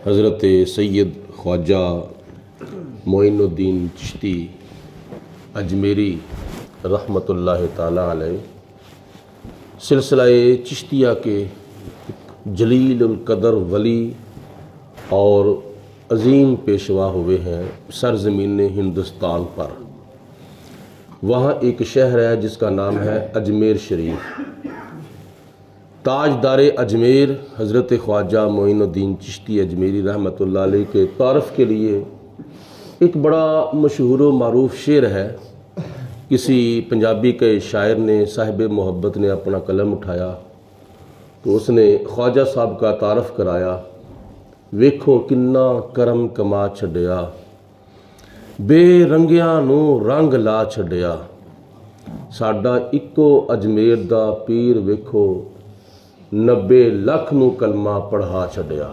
حضرت سید خواجہ معین الدین چشتی اجمیری رحمۃ اللہ تعالی علیہ سلسلہ چشتیہ کے جلیل القدر ولی اور عظیم پیشوا ہوئے ہیں سرزمین ہندوستان پر۔ وہاں ایک شہر ہے جس کا نام ہے اجمیر شریف۔ تاجدار اجمیر حضرت خواجہ معین الدین چشتی اجمیری رحمۃ اللہ علیہ کے تعارف کے لیے ایک بڑا مشہور و معروف شعر ہے۔ کسی پنجابی کے شاعر نے، صاحب محبت نے اپنا قلم اٹھایا تو اس نے خواجہ صاحب کا تعارف کرایا۔ ویکھو کنا کرم کما چھڈیا، بے رنگیاں نو رنگ لا چھڈیا، ساڈا اکو اجمیر دا پیر ویکھو 90 لاکھ نو کلمہ پڑھا چھڈیا۔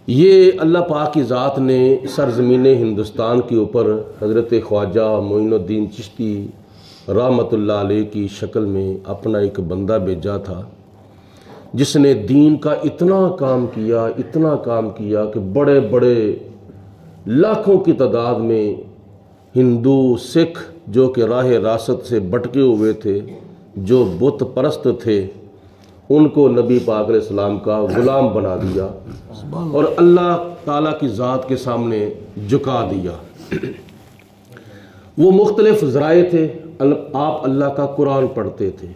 یہ اللہ پاک کی ذات نے سرزمین ہندوستان کے اوپر حضرت خواجہ معین الدین چشتی رحمۃ اللہ علیہ کی شکل میں اپنا ایک بندہ بھیجا تھا، جس نے دین کا اتنا کام کیا کہ بڑے بڑے لاکھوں کی تعداد میں ہندو سکھ جو کہ راہ راست سے بٹکے ہوئے تھے، جو بت پرست تھے، ان کو نبی پاک علیہ السلام کا غلام بنا دیا اور اللہ تعالیٰ کی ذات کے سامنے جھکا دیا۔ وہ مختلف ذرائع تھے۔ آپ اللہ کا قرآن پڑھتے تھے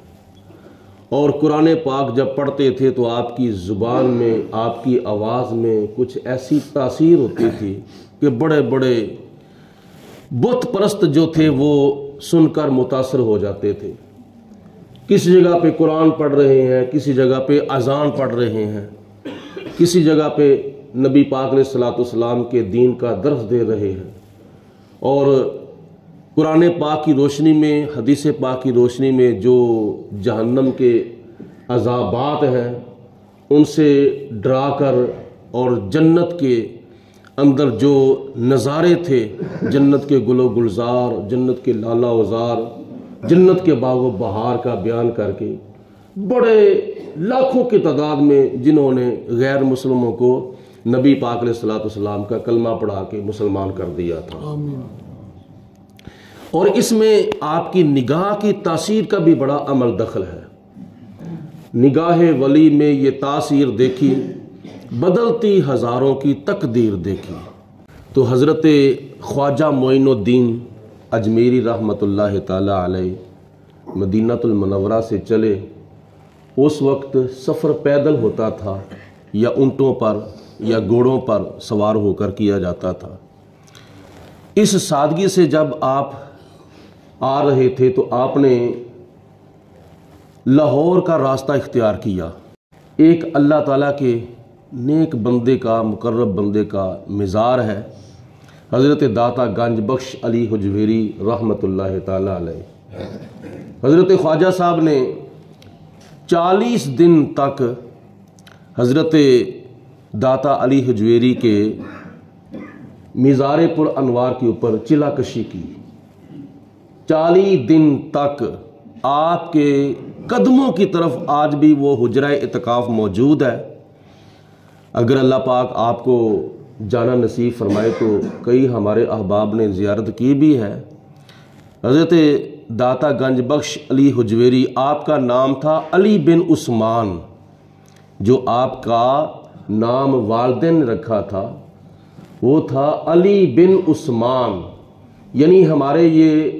اور قرآن پاک جب پڑھتے تھے تو آپ کی زبان میں، آپ کی آواز میں کچھ ایسی تاثیر ہوتی تھی کہ بڑے بڑے بت پرست جو تھے وہ سن کر متاثر ہو جاتے تھے۔ کسی جگہ پہ قرآن پڑھ رہے ہیں، کسی جگہ پہ اذان پڑھ رہے ہیں، کسی جگہ پہ نبی پاک علیہ السلام کے دین کا درس دے رہے ہیں، اور قرآن پاک کی روشنی میں، حدیث پاک کی روشنی میں جو جہنم کے عذابات ہیں ان سے ڈرا کر، اور جنت کے اندر جو نظارے تھے، جنت کے گل و گلزار، جنت کے لالا وزار، جنت کے باغ و بہار کا بیان کر کے بڑے لاکھوں کی تعداد میں جنہوں نے غیر مسلموں کو نبی پاک علیہ السلام کا کلمہ پڑھا کے مسلمان کر دیا تھا۔ اور اس میں آپ کی نگاہ کی تاثیر کا بھی بڑا عمل دخل ہے۔ نگاہ ولی میں یہ تاثیر دیکھی، بدلتی ہزاروں کی تقدیر دیکھی۔ تو حضرت خواجہ معین الدین اجمیری رحمۃ اللہ تعالی علیہ مدینہ المنورہ سے چلے۔ اس وقت سفر پیدل ہوتا تھا یا اونٹوں پر یا گھوڑوں پر سوار ہو کر کیا جاتا تھا۔ اس سادگی سے جب آپ آ رہے تھے تو آپ نے لاہور کا راستہ اختیار کیا۔ ایک اللہ تعالیٰ کے نیک بندے کا، مقرب بندے کا مزار ہے، حضرت داتا گنج بخش علی حجویری رحمۃ اللہ تعالی علیہ۔ حضرت خواجہ صاحب نے 40 دن تک حضرت داتا علی حجویری کے مزار پر انوار کے اوپر چلا کشی کی۔ 40 دن تک آپ کے قدموں کی طرف آج بھی وہ حجرہ اعتکاف موجود ہے۔ اگر اللہ پاک آپ کو جانا نصیب فرمائے تو کئی ہمارے احباب نے زیارت کی بھی ہے۔ حضرت داتا گنج بخش علی حجویری، آپ کا نام تھا علی بن عثمان، جو آپ کا نام والدین نے رکھا تھا وہ تھا علی بن عثمان۔ یعنی ہمارے یہ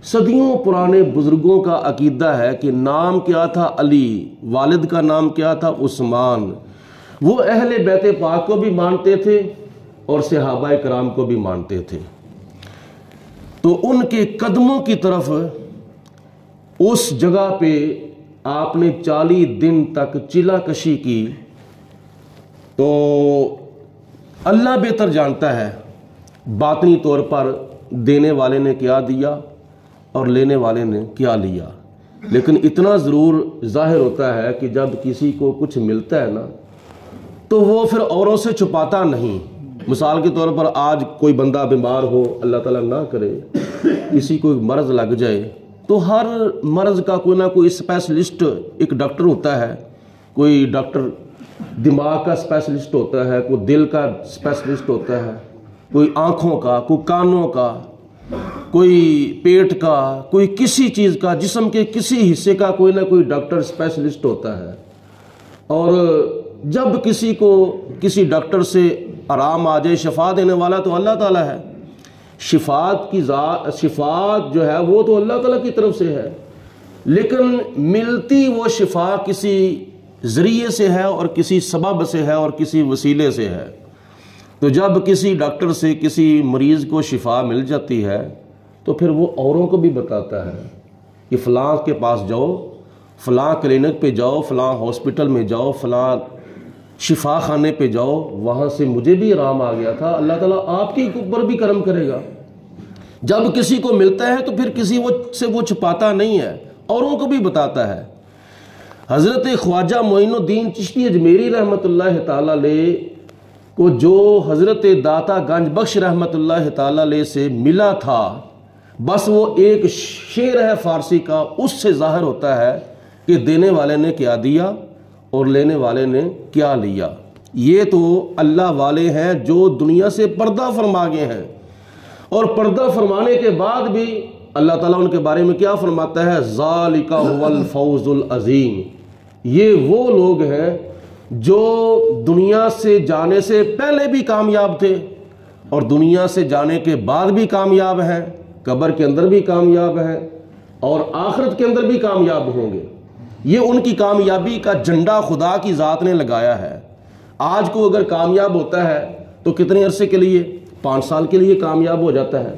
صدیوں پرانے بزرگوں کا عقیدہ ہے کہ نام کیا تھا علی، والد کا نام کیا تھا عثمان۔ وہ اہل بیت پاک کو بھی مانتے تھے اور صحابہ کرام کو بھی مانتے تھے۔ تو ان کے قدموں کی طرف اس جگہ پہ آپ نے 40 دن تک چلا کشی کی۔ تو اللہ بہتر جانتا ہے باطنی طور پر دینے والے نے کیا دیا اور لینے والے نے کیا لیا، لیکن اتنا ضرور ظاہر ہوتا ہے کہ جب کسی کو کچھ ملتا ہے نا تو وہ پھر اوروں سے چھپاتا نہیں۔ مثال کے طور پر آج کوئی بندہ بیمار ہو، اللہ تعالیٰ نہ کرے، کسی کو مرض لگ جائے تو ہر مرض کا کوئی نہ کوئی اسپیشلسٹ ایک ڈاکٹر ہوتا ہے، کوئی ڈاکٹر دماغ کا اسپیشلسٹ ہوتا ہے، کوئی دل کا اسپیشلسٹ ہوتا ہے، کوئی آنکھوں کا، کوئی کانوں کا، کوئی پیٹ کا، کوئی کسی چیز کا، جسم کے کسی حصے کا کوئی نہ کوئی ڈاکٹر اسپیشلسٹ ہوتا ہے۔ اور جب کسی کو کسی ڈاکٹر سے آرام آ جائے، شفا دینے والا تو اللہ تعالیٰ ہے، شفاعت جو ہے وہ تو اللہ تعالیٰ کی طرف سے ہے، لیکن ملتی وہ شفا کسی ذریعے سے ہے اور کسی سبب سے ہے اور کسی وسیلے سے ہے۔ تو جب کسی ڈاکٹر سے کسی مریض کو شفا مل جاتی ہے تو پھر وہ اوروں کو بھی بتاتا ہے کہ فلاں کے پاس جاؤ، فلاں کلینک پہ جاؤ، فلاں ہاسپٹل میں جاؤ، فلاں شفا خانے پہ جاؤ، وہاں سے مجھے بھی آرام آ گیا تھا، اللہ تعالیٰ آپ کے اوپر بھی کرم کرے گا۔ جب کسی کو ملتا ہے تو پھر کسی سے وہ چھپاتا نہیں ہے، اوروں کو بھی بتاتا ہے۔ حضرت خواجہ معین الدین چشتی اجمیری رحمۃ اللہ تعالیٰ علیہ کو جو حضرت داتا گنج بخش رحمۃ اللہ تعالیٰ علیہ سے ملا تھا، بس وہ ایک شعر ہے فارسی کا، اس سے ظاہر ہوتا ہے کہ دینے والے نے کیا دیا اور لینے والے نے کیا لیا۔ یہ تو اللہ والے ہیں جو دنیا سے پردہ فرما گئے ہیں، اور پردہ فرمانے کے بعد بھی اللہ تعالیٰ ان کے بارے میں کیا فرماتا ہے؟ ذالک هو الفوز العظیم۔ یہ وہ لوگ ہیں جو دنیا سے جانے سے پہلے بھی کامیاب تھے اور دنیا سے جانے کے بعد بھی کامیاب ہیں، قبر کے اندر بھی کامیاب ہیں اور آخرت کے اندر بھی کامیاب ہوں گے۔ یہ ان کی کامیابی کا جھنڈا خدا کی ذات نے لگایا ہے۔ آج کو اگر کامیاب ہوتا ہے تو کتنے عرصے کے لیے؟ 5 سال کے لیے کامیاب ہو جاتا ہے۔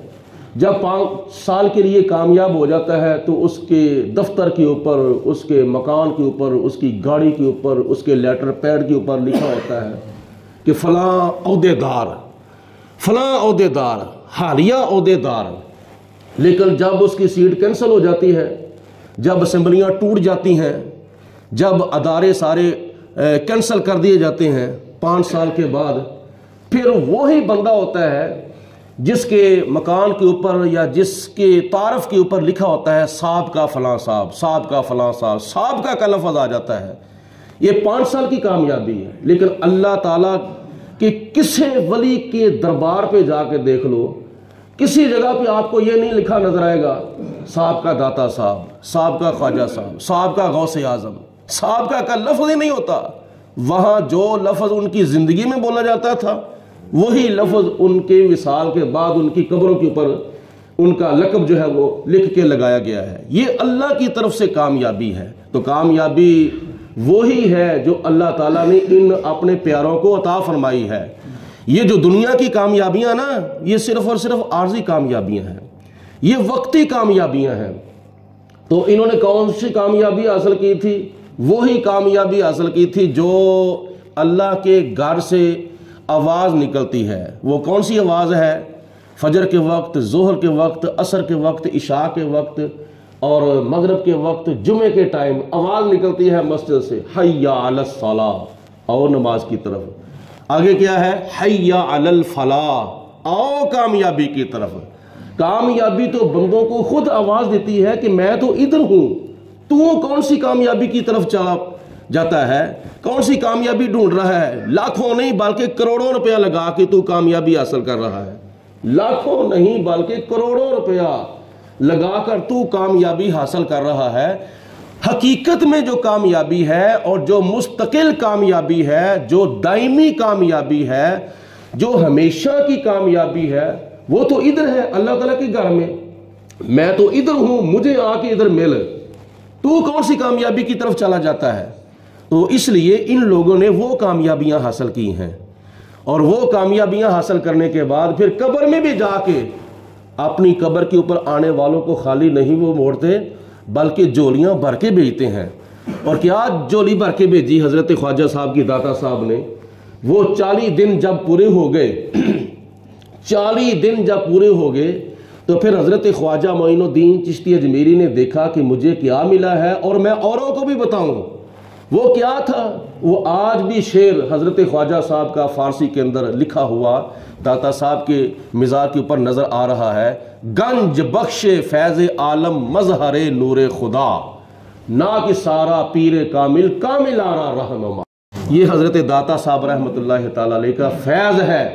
جب 5 سال کے لیے کامیاب ہو جاتا ہے تو اس کے دفتر کے اوپر، اس کے مکان کے اوپر، اس کی گاڑی کے اوپر، اس کے لیٹر پیڈ کے اوپر لکھا ہوتا ہے کہ فلاں عہدیدار، فلاں عہدیدار، حالیہ عہدیدار۔ لیکن جب اس کی سیٹ کینسل ہو جاتی ہے، جب اسمبلیاں ٹوٹ جاتی ہیں، جب ادارے سارے کینسل کر دیے جاتے ہیں 5 سال کے بعد، پھر وہی بندہ ہوتا ہے جس کے مکان کے اوپر یا جس کے تعارف کے اوپر لکھا ہوتا ہے صاحب کا فلاں صاحب، صاحب کا فلاں صاحب، صاحب کا لفظ آ جاتا ہے۔ یہ 5 سال کی کامیابی ہے۔ لیکن اللہ تعالیٰ کے کسی ولی کے دربار پہ جا کے دیکھ لو، کسی جگہ پہ آپ کو یہ نہیں لکھا نظر آئے گا صاحب کا داتا صاحب، صاحب کا خواجہ صاحب، صاحب کا غوث اعظم، صاحب کا لفظ ہی نہیں ہوتا۔ وہاں جو لفظ ان کی زندگی میں بولا جاتا تھا وہی لفظ ان کے وصال کے بعد ان کی قبروں کے اوپر ان کا لقب جو ہے وہ لکھ کے لگایا گیا ہے۔ یہ اللہ کی طرف سے کامیابی ہے۔ تو کامیابی وہی ہے جو اللہ تعالیٰ نے ان اپنے پیاروں کو عطا فرمائی ہے۔ یہ جو دنیا کی کامیابیاں نا، یہ صرف اور صرف عارضی کامیابیاں ہیں، یہ وقتی کامیابیاں ہیں۔ تو انہوں نے کون سی کامیابی حاصل کی تھی؟ وہی کامیابی حاصل کی تھی جو اللہ کے گھر سے آواز نکلتی ہے۔ وہ کون سی آواز ہے؟ فجر کے وقت، ظہر کے وقت، عصر کے وقت، عشاء کے وقت اور مغرب کے وقت، جمعے کے ٹائم آواز نکلتی ہے مسجد سے، حی علی الصلاۃ، اور نماز کی طرف۔ آگے کیا ہے؟ حی علی الفلاح، آؤ کامیابی کی طرف۔ کامیابی تو بندوں کو خود آواز دیتی ہے کہ میں تو ادھر ہوں، تو کون سی کامیابی کی طرف چلا جاتا ہے؟ کون سی کامیابی ڈھونڈ رہا ہے؟ لاکھوں نہیں بلکہ کروڑوں روپیہ لگا کے تو کامیابی حاصل کر رہا ہے۔ لاکھوں نہیں بلکہ کروڑوں روپیہ لگا کر تو کامیابی حاصل کر رہا ہے۔ حقیقت میں جو کامیابی ہے اور جو مستقل کامیابی ہے، جو دائمی کامیابی ہے، جو ہمیشہ کی کامیابی ہے، وہ تو ادھر ہے اللہ تعالیٰ کے گھر میں۔ میں تو ادھر ہوں، مجھے آ کے ادھر مل۔ تو کون سی کامیابی کی طرف چلا جاتا ہے؟ تو اس لیے ان لوگوں نے وہ کامیابیاں حاصل کی ہیں، اور وہ کامیابیاں حاصل کرنے کے بعد پھر قبر میں بھی جا کے اپنی قبر کے اوپر آنے والوں کو خالی نہیں وہ موڑتے بلکہ جولیاں بھر کے بھیجتے ہیں۔ اور کیا جولی بھر کے بھیجی حضرت خواجہ صاحب کی داتا صاحب نے؟ وہ 40 دن جب پورے ہو گئے 40 دن جب پورے ہو گئے تو پھر حضرت خواجہ معین الدین چشتی اجمیری نے دیکھا کہ مجھے کیا ملا ہے اور میں اوروں کو بھی بتاؤں۔ وہ کیا تھا؟ وہ آج بھی شعر حضرت خواجہ صاحب کا فارسی کے اندر لکھا ہوا داتا صاحب کے مزار کے اوپر نظر آ رہا ہے۔ گنج بخش فیض عالم مظہر نور خدا، نا کہ سارا پیر کامل کامل آرا رہنما۔ یہ حضرت داتا صاحب رحمۃ اللہ تعالی علیہ کا فیض ہے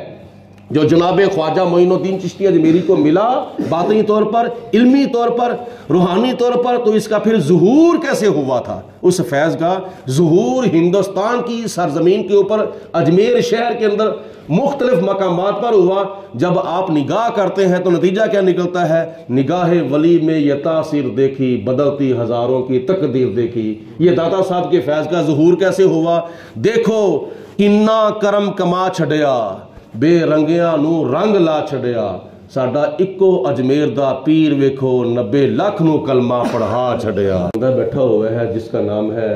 جو جناب خواجہ معین الدین چشتی اجمیری کو ملا باطنی طور پر، علمی طور پر، روحانی طور پر، تو اس کا پھر ظہور کیسے ہوا تھا؟ اس فیض کا ظہور ہندوستان کی سرزمین کے اوپر اجمیر شہر کے اندر مختلف مقامات پر ہوا۔ جب آپ نگاہ کرتے ہیں تو نتیجہ کیا نکلتا ہے؟ نگاہ ولی میں یہ تاثیر دیکھی، بدلتی ہزاروں کی تقدیر دیکھی۔ یہ داتا صاحب کے فیض کا ظہور کیسے ہوا؟ دیکھو کنا کرم کما چھڑیا، بے رنگیاں نو رنگ لا چھڑیا، ساڈا اکو اجمیر دا پیر ویکھو 90 لاکھ نو کلمہ پڑھا چھڑیا۔ بندہ بیٹھا ہوا ہے جس کا نام ہے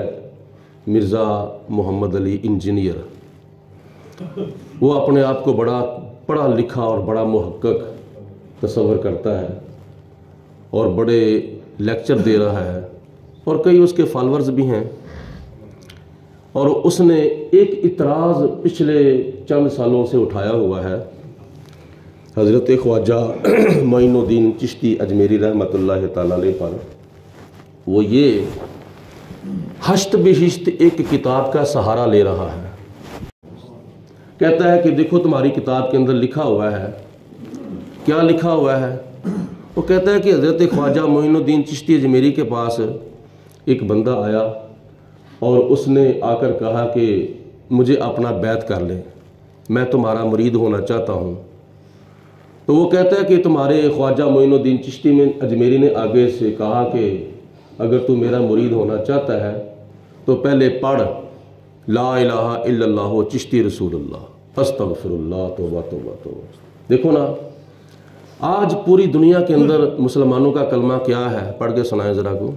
مرزا محمد علی انجینئر۔ وہ اپنے آپ کو بڑا پڑھا لکھا اور بڑا محقق تصور کرتا ہے اور بڑے لیکچر دے رہا ہے، اور کئی اس کے فالورز بھی ہیں۔ اور اس نے ایک اعتراض پچھلے چند سالوں سے اٹھایا ہوا ہے حضرت خواجہ معین الدین چشتی اجمیری رحمۃ اللہ تعالی علیہ پر۔ وہ یہ ہشت بہشت ایک کتاب کا سہارا لے رہا ہے۔ کہتا ہے کہ دیکھو تمہاری کتاب کے اندر لکھا ہوا ہے، کیا لکھا ہوا ہے؟ وہ کہتا ہے کہ حضرت خواجہ معین الدین چشتی اجمیری کے پاس ایک بندہ آیا اور اس نے آ کر کہا کہ مجھے اپنا بیعت کر لے، میں تمہارا مرید ہونا چاہتا ہوں۔ تو وہ کہتا ہے کہ تمہارے خواجہ معین الدین چشتی میں اجمیری نے آگے سے کہا کہ اگر تو میرا مرید ہونا چاہتا ہے تو پہلے پڑھ لا الہ الا اللہ چشتی رسول اللہ استغفر اللہ توبہ توبہ توبہ۔ دیکھو نا آج پوری دنیا کے اندر مسلمانوں کا کلمہ کیا ہے؟ پڑھ کے سنائیں ذرا کو،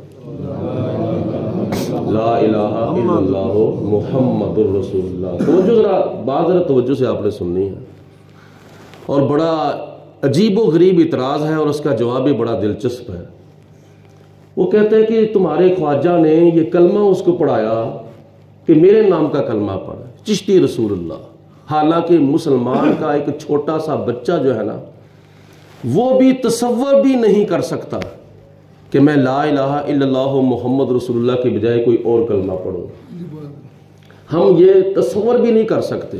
لا الہ الا اللہ محمد الرسول اللہ۔ توجہ ذرا، بات ذرا توجہ سے آپ نے سننی ہے۔ اور بڑا عجیب و غریب اعتراض ہے اور اس کا جواب بھی بڑا دلچسپ ہے۔ وہ کہتے ہیں کہ تمہارے خواجہ نے یہ کلمہ اس کو پڑھایا کہ میرے نام کا کلمہ پڑھ چشتی رسول اللہ، حالانکہ مسلمان کا ایک چھوٹا سا بچہ جو ہے نا وہ بھی تصور بھی نہیں کر سکتا کہ میں لا الہ الا اللہ محمد رسول اللہ کے بجائے کوئی اور کلمہ پڑھوں۔ ہم یہ تصور بھی نہیں کر سکتے۔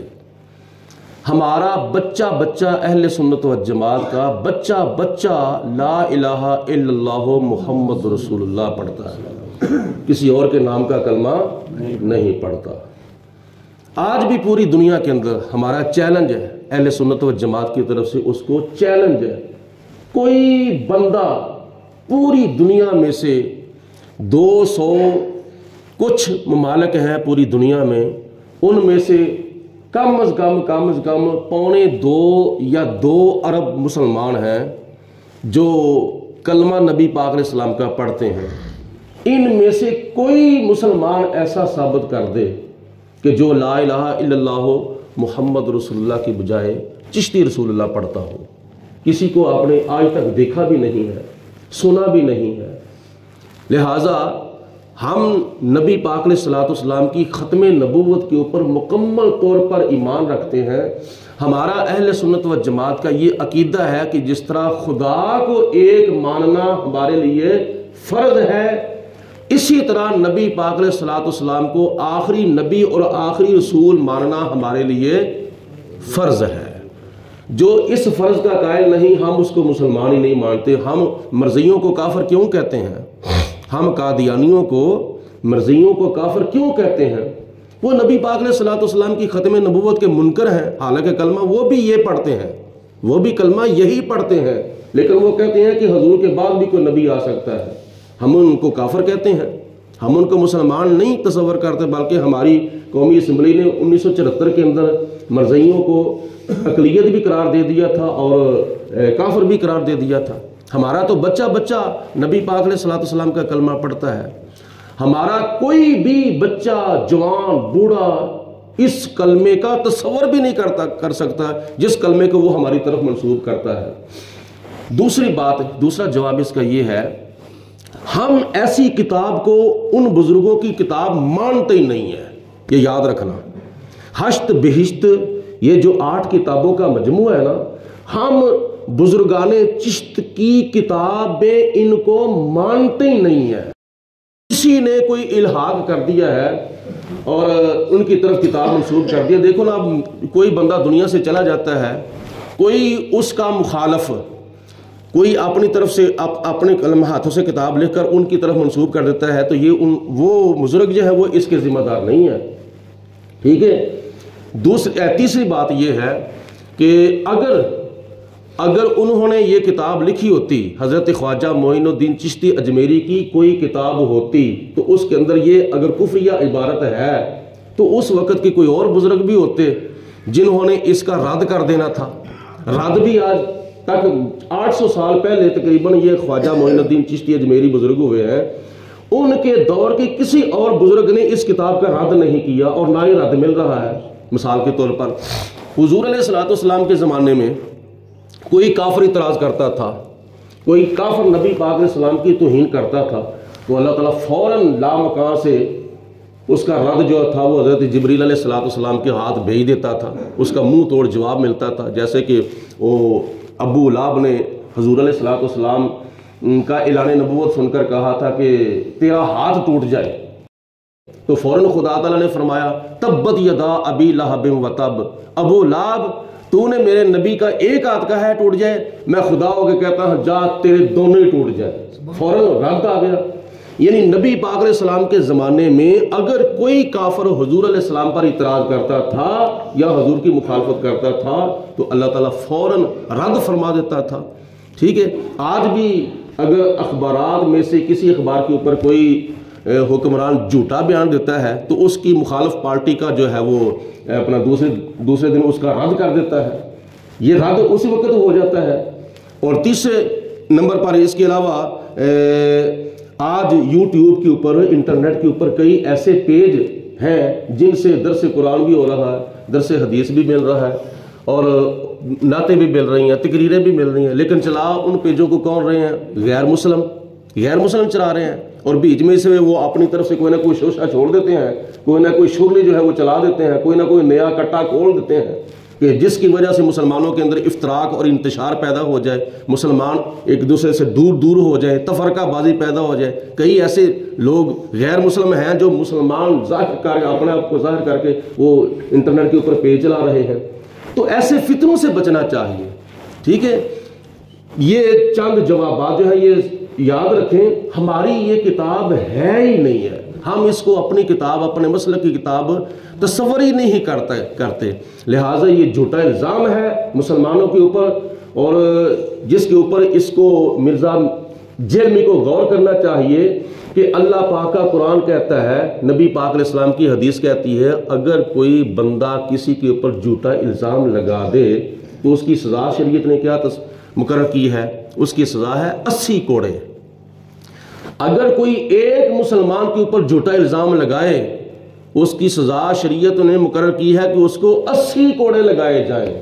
ہمارا بچہ اہل سنت و جماعت کا بچہ لا الہ الا اللہ محمد رسول اللہ پڑھتا ہے، کسی اور کے نام کا کلمہ نہیں پڑھتا۔ آج بھی پوری دنیا کے اندر ہمارا چیلنج ہے، اہل سنت و جماعت کی طرف سے اس کو چیلنج ہے، کوئی بندہ پوری دنیا میں سے 200 کچھ ممالک ہیں پوری دنیا میں، ان میں سے کم از کم 1.25 یا 2 ارب مسلمان ہیں جو کلمہ نبی پاک علیہ السلام کا پڑھتے ہیں۔ ان میں سے کوئی مسلمان ایسا ثابت کر دے کہ جو لا الہ الا اللہ محمد رسول اللہ کی بجائے چشتی رسول اللہ پڑھتا ہو، کسی کو آپ نے آج تک دیکھا بھی نہیں ہے، سنا بھی نہیں ہے۔ لہٰذا ہم نبی پاک علیہ السلام کی ختم نبوت کے اوپر مکمل طور پر ایمان رکھتے ہیں۔ ہمارا اہل سنت و جماعت کا یہ عقیدہ ہے کہ جس طرح خدا کو ایک ماننا ہمارے لیے فرض ہے، اسی طرح نبی پاک علیہ السلام کو آخری نبی اور آخری رسول ماننا ہمارے لیے فرض ہے۔ جو اس فرض کا قائل نہیں، ہم اس کو مسلمان ہی نہیں مانتے۔ ہم مرزیوں کو کافر کیوں کہتے ہیں؟ ہم قادیانیوں کو مرزیوں کو کافر کیوں کہتے ہیں؟ وہ نبی پاک علیہ السلام کی ختم نبوت کے منکر ہیں، حالانکہ کلمہ وہ بھی یہ پڑھتے ہیں، وہ بھی کلمہ یہی پڑھتے ہیں، لیکن وہ کہتے ہیں کہ حضور کے بعد بھی کوئی نبی آ سکتا ہے۔ ہم ان کو کافر کہتے ہیں، ہم ان کو مسلمان نہیں تصور کرتے، بلکہ ہماری قومی اسمبلی نے 1974 کے اندر مرزیوں کو اقلیت بھی قرار دے دیا تھا اور کافر بھی قرار دے دیا تھا۔ ہمارا تو بچہ نبی پاک علیہ السلام کا کلمہ پڑھتا ہے۔ ہمارا کوئی بھی بچہ، جوان، بوڑھا اس کلمے کا تصور بھی نہیں کر سکتا جس کلمے کو وہ ہماری طرف منسوب کرتا ہے۔ دوسری بات، دوسرا جواب اس کا یہ ہے، ہم ایسی کتاب کو ان بزرگوں کی کتاب مانتے ہی نہیں ہیں۔ یہ یاد رکھنا، ہشت بہشت یہ جو 8 کتابوں کا مجموعہ ہے نا، ہم بزرگان چشت کی کتابیں ان کو مانتے ہی نہیں ہیں۔ کسی نے کوئی الحاق کر دیا ہے اور ان کی طرف کتاب منسوب کر دیا۔ دیکھو نا، اب کوئی بندہ دنیا سے چلا جاتا ہے، کوئی اس کا مخالف کوئی اپنی طرف سے اپنے قلم ہاتھوں سے کتاب لکھ کر ان کی طرف منسوب کر دیتا ہے، تو یہ وہ بزرگ جو ہے وہ اس کے ذمہ دار نہیں ہے، ٹھیک ہے۔ تیسری بات یہ ہے کہ اگر انہوں نے یہ کتاب لکھی ہوتی، حضرت خواجہ معین الدین چشتی اجمیری کی کوئی کتاب ہوتی، تو اس کے اندر یہ اگر کفریہ عبارت ہے تو اس وقت کے کوئی اور بزرگ بھی ہوتے جنہوں نے اس کا رد کر دینا تھا۔ رد بھی آج تک 800 سال پہلے تقریباً یہ خواجہ معین الدین چشتی اجمیری بزرگ ہوئے ہیں، ان کے دور کے کسی اور بزرگ نے اس کتاب کا رد نہیں کیا، اور نہ ہی رد مل رہا ہے۔ مثال کے طور پر حضور علیہ الصلوۃ والسلام کے زمانے میں کوئی کافر اعتراض کرتا تھا، کوئی کافر نبی پاک علیہ السلام کی توہین کرتا تھا، تو اللہ تعالیٰ فوراً لامکان سے اس کا رد جو تھا وہ حضرت جبریل علیہ السلام کے ہاتھ بھیج دیتا تھا، اس کا منہ توڑ جواب ملتا تھا۔ جیسے کہ وہ ابو لہب نے حضور علیہ السلام کا اعلان نبوت سن کر کہا تھا کہ تیرا ہاتھ ٹوٹ جائے، تو فوراً خدا تعالیٰ نے فرمایا تبت یدا ابی لہب و تب، ابو لہب تو نے میرے نبی کا ایک ہاتھ کا ہے ٹوٹ جائے، میں خدا ہو کے کہتا ہوں جا تیرے دونوں ہی ٹوٹ جائے، فوراً رد آ گیا۔ یعنی نبی پاک علیہ السلام کے زمانے میں اگر کوئی کافر حضور علیہ السلام پر اعتراض کرتا تھا یا حضور کی مخالفت کرتا تھا تو اللہ تعالیٰ فوراً رد فرما دیتا تھا، ٹھیک ہے۔ آج بھی اگر اخبارات میں سے کسی اخبار کے اوپر کوئی حکمران جھوٹا بیان دیتا ہے تو اس کی مخالف پارٹی کا جو ہے وہ اپنا دوسرے دن اس کا رد کر دیتا ہے، یہ رد اسی وقت ہو جاتا ہے۔ اور تیسرے نمبر پر اس کے علاوہ آج یوٹیوب کے اوپر، انٹرنیٹ کے اوپر کئی ایسے پیج ہیں جن سے درس قرآن بھی ہو رہا ہے، درس حدیث بھی مل رہا ہے، اور نعتیں بھی مل رہی ہیں، تقریریں بھی مل رہی ہیں، لیکن چلا ان پیجوں کو کون رہے ہیں؟ غیر مسلم چلا رہے ہیں، اور بیچ میں سے وہ اپنی طرف سے کوئی نہ کوئی شوشہ چھوڑ دیتے ہیں، کوئی نہ کوئی شغلی جو ہے وہ چلا دیتے ہیں، کوئی نہ کوئی نیا کٹا کھول دیتے ہیں کہ جس کی وجہ سے مسلمانوں کے اندر افتراق اور انتشار پیدا ہو جائے، مسلمان ایک دوسرے سے دور ہو جائے، تفرقہ بازی پیدا ہو جائے۔ کئی ایسے لوگ غیر مسلم ہیں جو مسلمان اپنے آپ کو ظاہر کر کے وہ انٹرنیٹ کے اوپر پیج چلا رہے ہیں، تو ایسے فتنوں سے بچنا چاہیے، ٹھیک ہے۔ یہ چند جوابات جو ہے یہ یاد رکھیں، ہماری یہ کتاب ہے ہی نہیں ہے، ہم اس کو اپنی کتاب، اپنے مسلک کی کتاب تصور ہی نہیں کرتے، لہٰذا یہ جھوٹا الزام ہے مسلمانوں کے اوپر، اور جس کے اوپر اس کو مرزا جیلمی کو غور کرنا چاہیے کہ اللہ پاک کا قرآن کہتا ہے، نبی پاک علیہ السلام کی حدیث کہتی ہے، اگر کوئی بندہ کسی کے اوپر جھوٹا الزام لگا دے تو اس کی سزا شریعت نے کیا مقرر کی ہے؟ اس کی سزا ہے 80 کوڑے۔ اگر کوئی ایک مسلمان کے اوپر جھوٹا الزام لگائے، اس کی سزا شریعت نے مقرر کی ہے کہ اس کو 80 کوڑے لگائے جائیں۔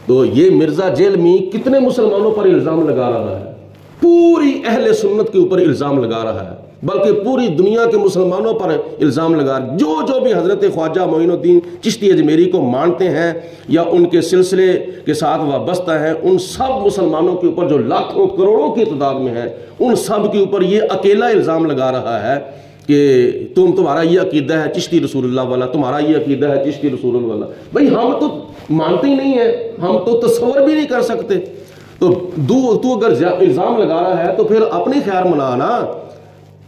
تو یہ مرزا جیلمی کتنے مسلمانوں پر الزام لگا رہا ہے؟ پوری اہل سنت کے اوپر الزام لگا رہا ہے، بلکہ پوری دنیا کے مسلمانوں پر الزام لگا رہا ہے۔ جو بھی حضرت خواجہ معین الدین چشتی اجمیری کو مانتے ہیں یا ان کے سلسلے کے ساتھ وابستہ ہیں، ان سب مسلمانوں کے اوپر جو لاکھوں کروڑوں کی تعداد میں ہیں، ان سب کے اوپر یہ اکیلا الزام لگا رہا ہے کہ تمہارا یہ عقیدہ ہے چشتی رسول اللہ والا، تمہارا یہ عقیدہ ہے چشتی رسول اللہ والا۔ بھائی ہم تو مانتے ہی نہیں ہیں، ہم تو تصور بھی نہیں کر سکتے، تو اگر الزام لگا رہا ہے تو پھر اپنی خیر منانا،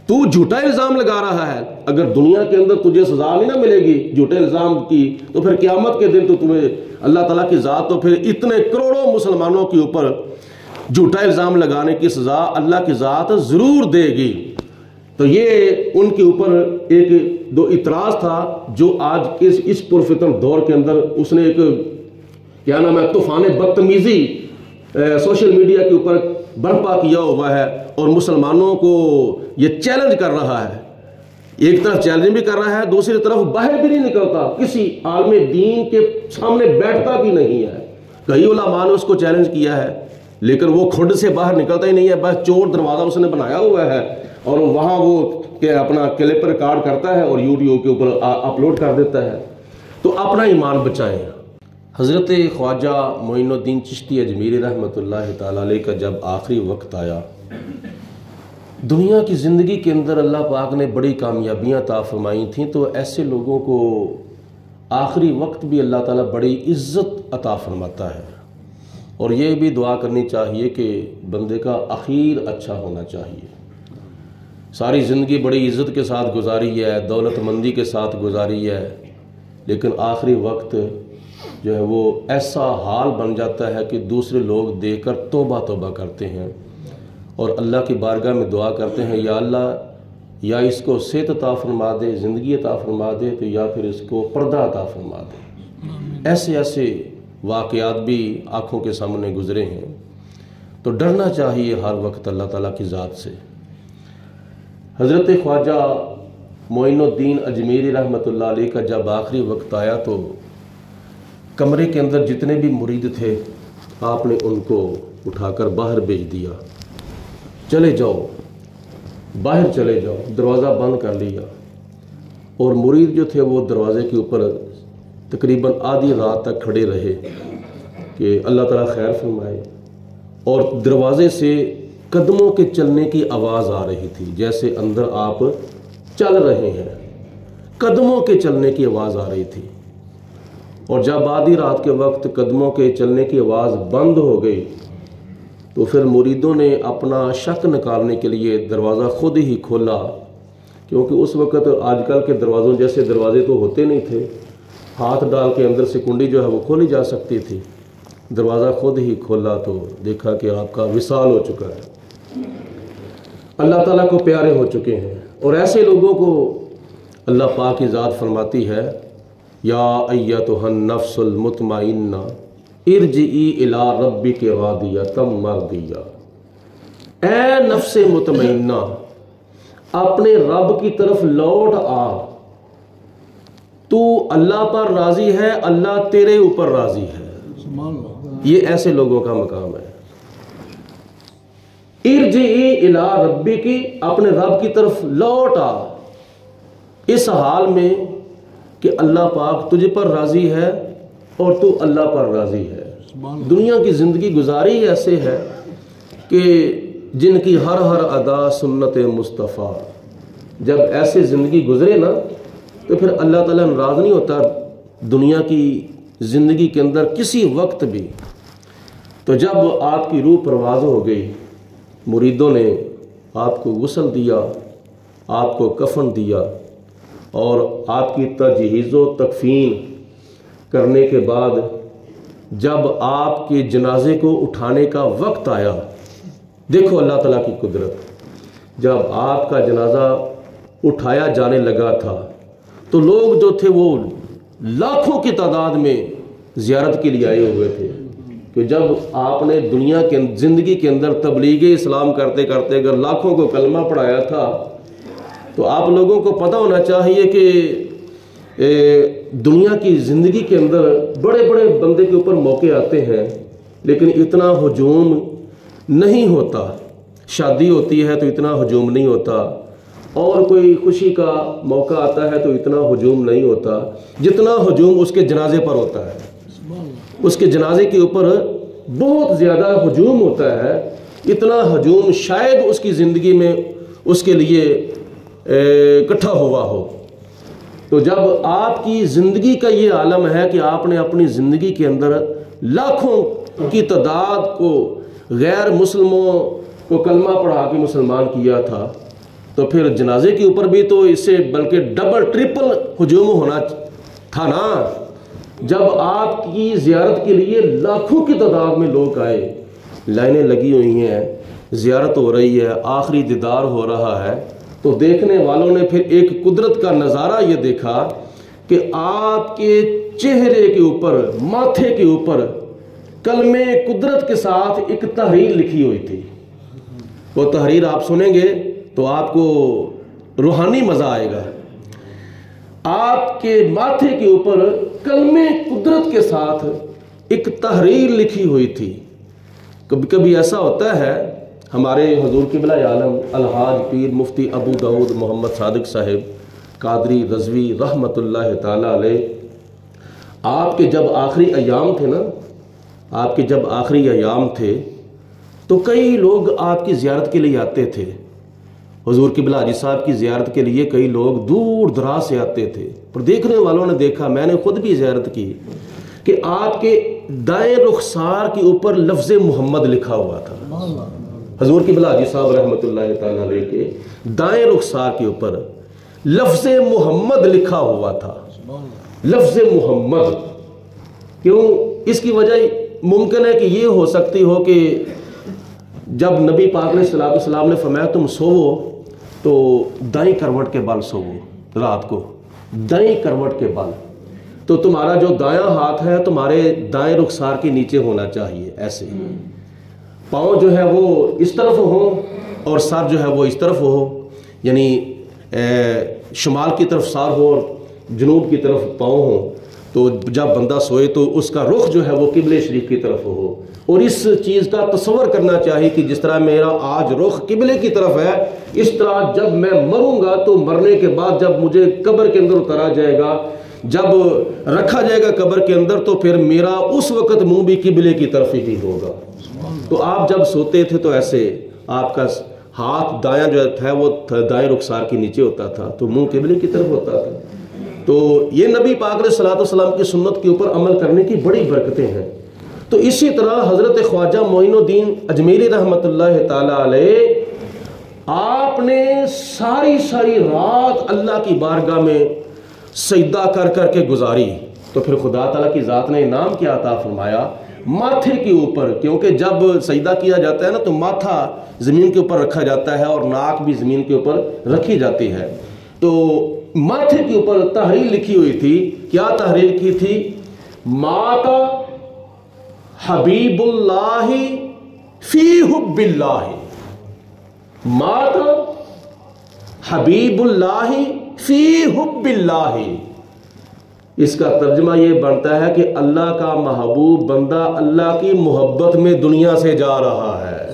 تو جھوٹا الزام لگا رہا ہے، اگر دنیا کے اندر تجھے سزا نہیں نہ ملے گی جھوٹے الزام کی، تو پھر قیامت کے دن تو تمہیں اللہ تعالیٰ کی ذات تو پھر اتنے کروڑوں مسلمانوں کے اوپر جھوٹا الزام لگانے کی سزا اللہ کی ذات ضرور دے گی۔ تو یہ ان کے اوپر ایک دو اعتراض تھا جو آج اس پرفتن دور کے اندر اس نے ایک کیا نام ہے طوفان بدتمیزی سوشل میڈیا کے اوپر برپا کیا ہوا ہے، اور مسلمانوں کو یہ چیلنج کر رہا ہے، ایک طرف چیلنج بھی کر رہا ہے، دوسری طرف باہر بھی نہیں نکلتا، کسی عالم دین کے سامنے بیٹھتا بھی نہیں ہے۔ کئی علماء نے اس کو چیلنج کیا ہے لیکن وہ کھڈ سے باہر نکلتا ہی نہیں ہے، بس چور دروازہ اس نے بنایا ہوا ہے اور وہاں وہ اپنا کلپ ریکارڈ کرتا ہے اور یوٹیوب کے اوپر اپلوڈ کر دیتا ہے۔ تو اپنا ایمان بچائیں۔ حضرت خواجہ معین الدین چشتی اجمیری رحمۃ اللہ تعالی علیہ کا جب آخری وقت آیا دنیا کی زندگی کے اندر اللہ پاک نے بڑی کامیابیاں عطا فرمائی تھیں، تو ایسے لوگوں کو آخری وقت بھی اللہ تعالیٰ بڑی عزت عطا فرماتا ہے، اور یہ بھی دعا کرنی چاہیے کہ بندے کا اخیر اچھا ہونا چاہیے۔ ساری زندگی بڑی عزت کے ساتھ گزاری ہے، دولت مندی کے ساتھ گزاری ہے، لیکن آخری وقت جو ہے وہ ایسا حال بن جاتا ہے کہ دوسرے لوگ دیکھ کر توبہ توبہ کرتے ہیں اور اللہ کی بارگاہ میں دعا کرتے ہیں، یا اللہ یا اس کو صحت عطا فرما دے، زندگی عطا فرما دے، تو یا پھر اس کو پردہ عطا فرما دے۔ ایسے ایسے واقعات بھی آنکھوں کے سامنے گزرے ہیں، تو ڈرنا چاہیے ہر وقت اللہ تعالیٰ کی ذات سے۔ حضرت خواجہ معین الدین اجمیری رحمۃ اللہ علیہ کا جب آخری وقت آیا تو کمرے کے اندر جتنے بھی مرید تھے آپ نے ان کو اٹھا کر باہر بھیج دیا، چلے جاؤ، باہر چلے جاؤ، دروازہ بند کر لیا۔ اور مرید جو تھے وہ دروازے کے اوپر تقریباً آدھی رات تک کھڑے رہے کہ اللہ تعالیٰ خیر فرمائے، اور دروازے سے قدموں کے چلنے کی آواز آ رہی تھی، جیسے اندر آپ چل رہے ہیں، قدموں کے چلنے کی آواز آ رہی تھی۔ اور جب آدھی رات کے وقت قدموں کے چلنے کی آواز بند ہو گئی تو پھر مریدوں نے اپنا شک نکالنے کے لیے دروازہ خود ہی کھولا، کیونکہ اس وقت آج کل کے دروازوں جیسے دروازے تو ہوتے نہیں تھے، ہاتھ ڈال کے اندر سے کنڈی جو ہے وہ کھولی جا سکتی تھی۔ دروازہ خود ہی کھولا تو دیکھا کہ آپ کا وصال ہو چکا ہے، اللہ تعالیٰ کو پیارے ہو چکے ہیں۔ اور ایسے لوگوں کو اللہ پاک کی ذات فرماتی ہے، یا ایتھا النفس المطمئنہ ارجعی الی ربک راضیۃ مرضیہ، اے نفس مطمئنہ اپنے رب کی طرف لوٹ آ، تو اللہ پر راضی ہے، اللہ تیرے اوپر راضی ہے۔ یہ ایسے لوگوں کا مقام ہے۔ ارجعی الی ربک، اپنے رب کی طرف لوٹ آ، اس حال میں کہ اللہ پاک تجھ پر راضی ہے اور تو اللہ پر راضی ہے۔ دنیا کی زندگی گزاری ایسے ہے کہ جن کی ہر ہر ادا سنت مصطفیٰ، جب ایسے زندگی گزرے نا تو پھر اللہ تعالیٰ ناراض نہیں ہوتا دنیا کی زندگی کے اندر کسی وقت بھی۔ تو جب آپ کی روح پرواز ہو گئی، مریدوں نے آپ کو غسل دیا، آپ کو کفن دیا، اور آپ کی تجہیز و تکفین کرنے کے بعد جب آپ کے جنازے کو اٹھانے کا وقت آیا، دیکھو اللہ تعالیٰ کی قدرت، جب آپ کا جنازہ اٹھایا جانے لگا تھا تو لوگ جو تھے وہ لاکھوں کی تعداد میں زیارت کے لیے آئے ہوئے تھے، کہ جب آپ نے دنیا کے زندگی کے اندر تبلیغ اسلام کرتے کرتے اگر لاکھوں کو کلمہ پڑھایا تھا تو آپ لوگوں کو پتہ ہونا چاہیے کہ دنیا کی زندگی کے اندر بڑے بڑے بندے کے اوپر موقع آتے ہیں لیکن اتنا ہجوم نہیں ہوتا، شادی ہوتی ہے تو اتنا ہجوم نہیں ہوتا، اور کوئی خوشی کا موقع آتا ہے تو اتنا ہجوم نہیں ہوتا جتنا ہجوم اس کے جنازے پر ہوتا ہے۔ اس کے جنازے کے اوپر بہت زیادہ ہجوم ہوتا ہے، اتنا ہجوم شاید اس کی زندگی میں اس کے لیے اکٹھا ہوا ہو۔ تو جب آپ کی زندگی کا یہ عالم ہے کہ آپ نے اپنی زندگی کے اندر لاکھوں کی تعداد کو غیر مسلموں کو کلمہ پڑھا کے مسلمان کیا تھا، تو پھر جنازے کے اوپر بھی تو اس سے بلکہ ڈبل ٹرپل ہجوم ہونا تھا نا۔ جب آپ کی زیارت کے لیے لاکھوں کی تعداد میں لوگ آئے، لائنیں لگی ہوئی ہیں، زیارت ہو رہی ہے، آخری دیدار ہو رہا ہے، تو دیکھنے والوں نے پھر ایک قدرت کا نظارہ یہ دیکھا کہ آپ کے چہرے کے اوپر، ماتھے کے اوپر کلمے قدرت کے ساتھ ایک تحریر لکھی ہوئی تھی۔ وہ تحریر آپ سنیں گے تو آپ کو روحانی مزہ آئے گا۔ آپ کے ماتھے کے اوپر کلمے قدرت کے ساتھ ایک تحریر لکھی ہوئی تھی۔ کبھی کبھی ایسا ہوتا ہے، ہمارے حضور قبلہ عالم الحاج پیر مفتی ابو داؤد محمد صادق صاحب قادری رضوی رحمۃ اللہ تعالی علیہ، آپ کے جب آخری ایام تھے نا، آپ کے جب آخری ایام تھے تو کئی لوگ آپ کی زیارت کے لیے آتے تھے، حضور قبلہ حاجی صاحب کی زیارت کے لیے کئی لوگ دور دراز سے آتے تھے، پر دیکھنے والوں نے دیکھا، میں نے خود بھی زیارت کی، کہ آپ کے دائیں رخسار کے اوپر لفظ محمد لکھا ہوا تھا۔ حضور قبلہ حاجی صاحب رحمۃ اللہ تعالیٰ علیہ کے دائیں رخسار کے اوپر لفظ محمد لکھا ہوا تھا۔ لفظ محمد کیوں؟ اس کی وجہ ممکن ہے کہ یہ ہو سکتی ہو کہ جب نبی پاک علیہ الصلوۃ والسلام نے فرمایا تم سوو تو دائیں کروٹ کے بل سوو، رات کو دائیں کروٹ کے بل، تو تمہارا جو دایاں ہاتھ ہے تمہارے دائیں رخسار کے نیچے ہونا چاہیے، ایسے پاؤں جو ہے وہ اس طرف ہو اور سر جو ہے وہ اس طرف ہو، یعنی شمال کی طرف سر ہو اور جنوب کی طرف پاؤں ہو، تو جب بندہ سوئے تو اس کا رخ جو ہے وہ قبلہ شریف کی طرف ہو، اور اس چیز کا تصور کرنا چاہیے کہ جس طرح میرا آج رخ قبلے کی طرف ہے، اس طرح جب میں مروں گا تو مرنے کے بعد جب مجھے قبر کے اندر اتارا جائے گا، جب رکھا جائے گا قبر کے اندر، تو پھر میرا اس وقت منہ بھی قبلے کی طرف ہی ہوگا۔ تو آپ جب سوتے تھے تو ایسے آپ کا ہاتھ دایاں جو تھا وہ دائیں رخسار کے نیچے ہوتا تھا، تو منہ قبلے کی طرف ہوتا تھا۔ تو یہ نبی پاک علیہ الصلوۃ والسلام کی سنت کے اوپر عمل کرنے کی بڑی برکتیں ہیں۔ تو اسی طرح حضرت خواجہ معین الدین اجمیری رحمۃ اللہ تعالی علیہ، آپ نے ساری رات اللہ کی بارگاہ میں سجدہ کر کر کے گزاری، تو پھر خدا تعالیٰ کی ذات نے انعام کیا عطا فرمایا ماتھے کے اوپر، کیونکہ جب سجدہ کیا جاتا ہے نا تو ماتھا زمین کے اوپر رکھا جاتا ہے اور ناک بھی زمین کے اوپر رکھی جاتی ہے، تو ماتھے کے اوپر تحریر لکھی ہوئی تھی۔ کیا تحریر کی تھی؟ مات حبیب اللہ فی حب اللہ، مات حبیب اللہ فی حب اللہ۔ اس کا ترجمہ یہ بنتا ہے کہ اللہ کا محبوب بندہ اللہ کی محبت میں دنیا سے جا رہا ہے۔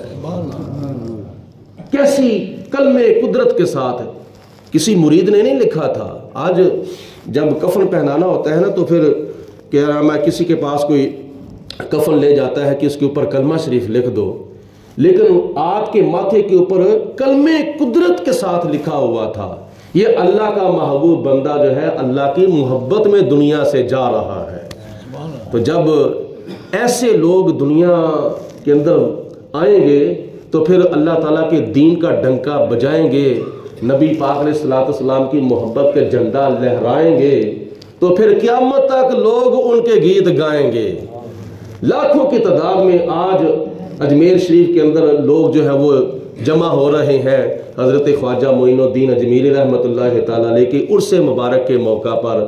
کیسی کلمے قدرت کے ساتھ، کسی مرید نے نہیں لکھا تھا۔ آج جب کفن پہنانا ہوتا ہے نا تو پھر کہہ رہا میں کسی کے پاس کوئی کفن لے جاتا ہے کہ اس کے اوپر کلمہ شریف لکھ دو، لیکن آپ کے ماتھے کے اوپر کلمے قدرت کے ساتھ لکھا ہوا تھا، یہ اللہ کا محبوب بندہ جو ہے اللہ کی محبت میں دنیا سے جا رہا ہے۔ تو جب ایسے لوگ دنیا کے اندر آئیں گے تو پھر اللہ تعالیٰ کے دین کا ڈنکا بجائیں گے، نبی پاک علیہ الصلوۃ والسلام کی محبت کا جھنڈا لہرائیں گے، تو پھر قیامت تک لوگ ان کے گیت گائیں گے۔ لاکھوں کی تعداد میں آج اجمیر شریف کے اندر لوگ جو ہے وہ جمع ہو رہے ہیں حضرت خواجہ معین الدین اجمیری رحمۃ اللہ تعالیٰ علیہ کے عرس مبارک کے موقع پر۔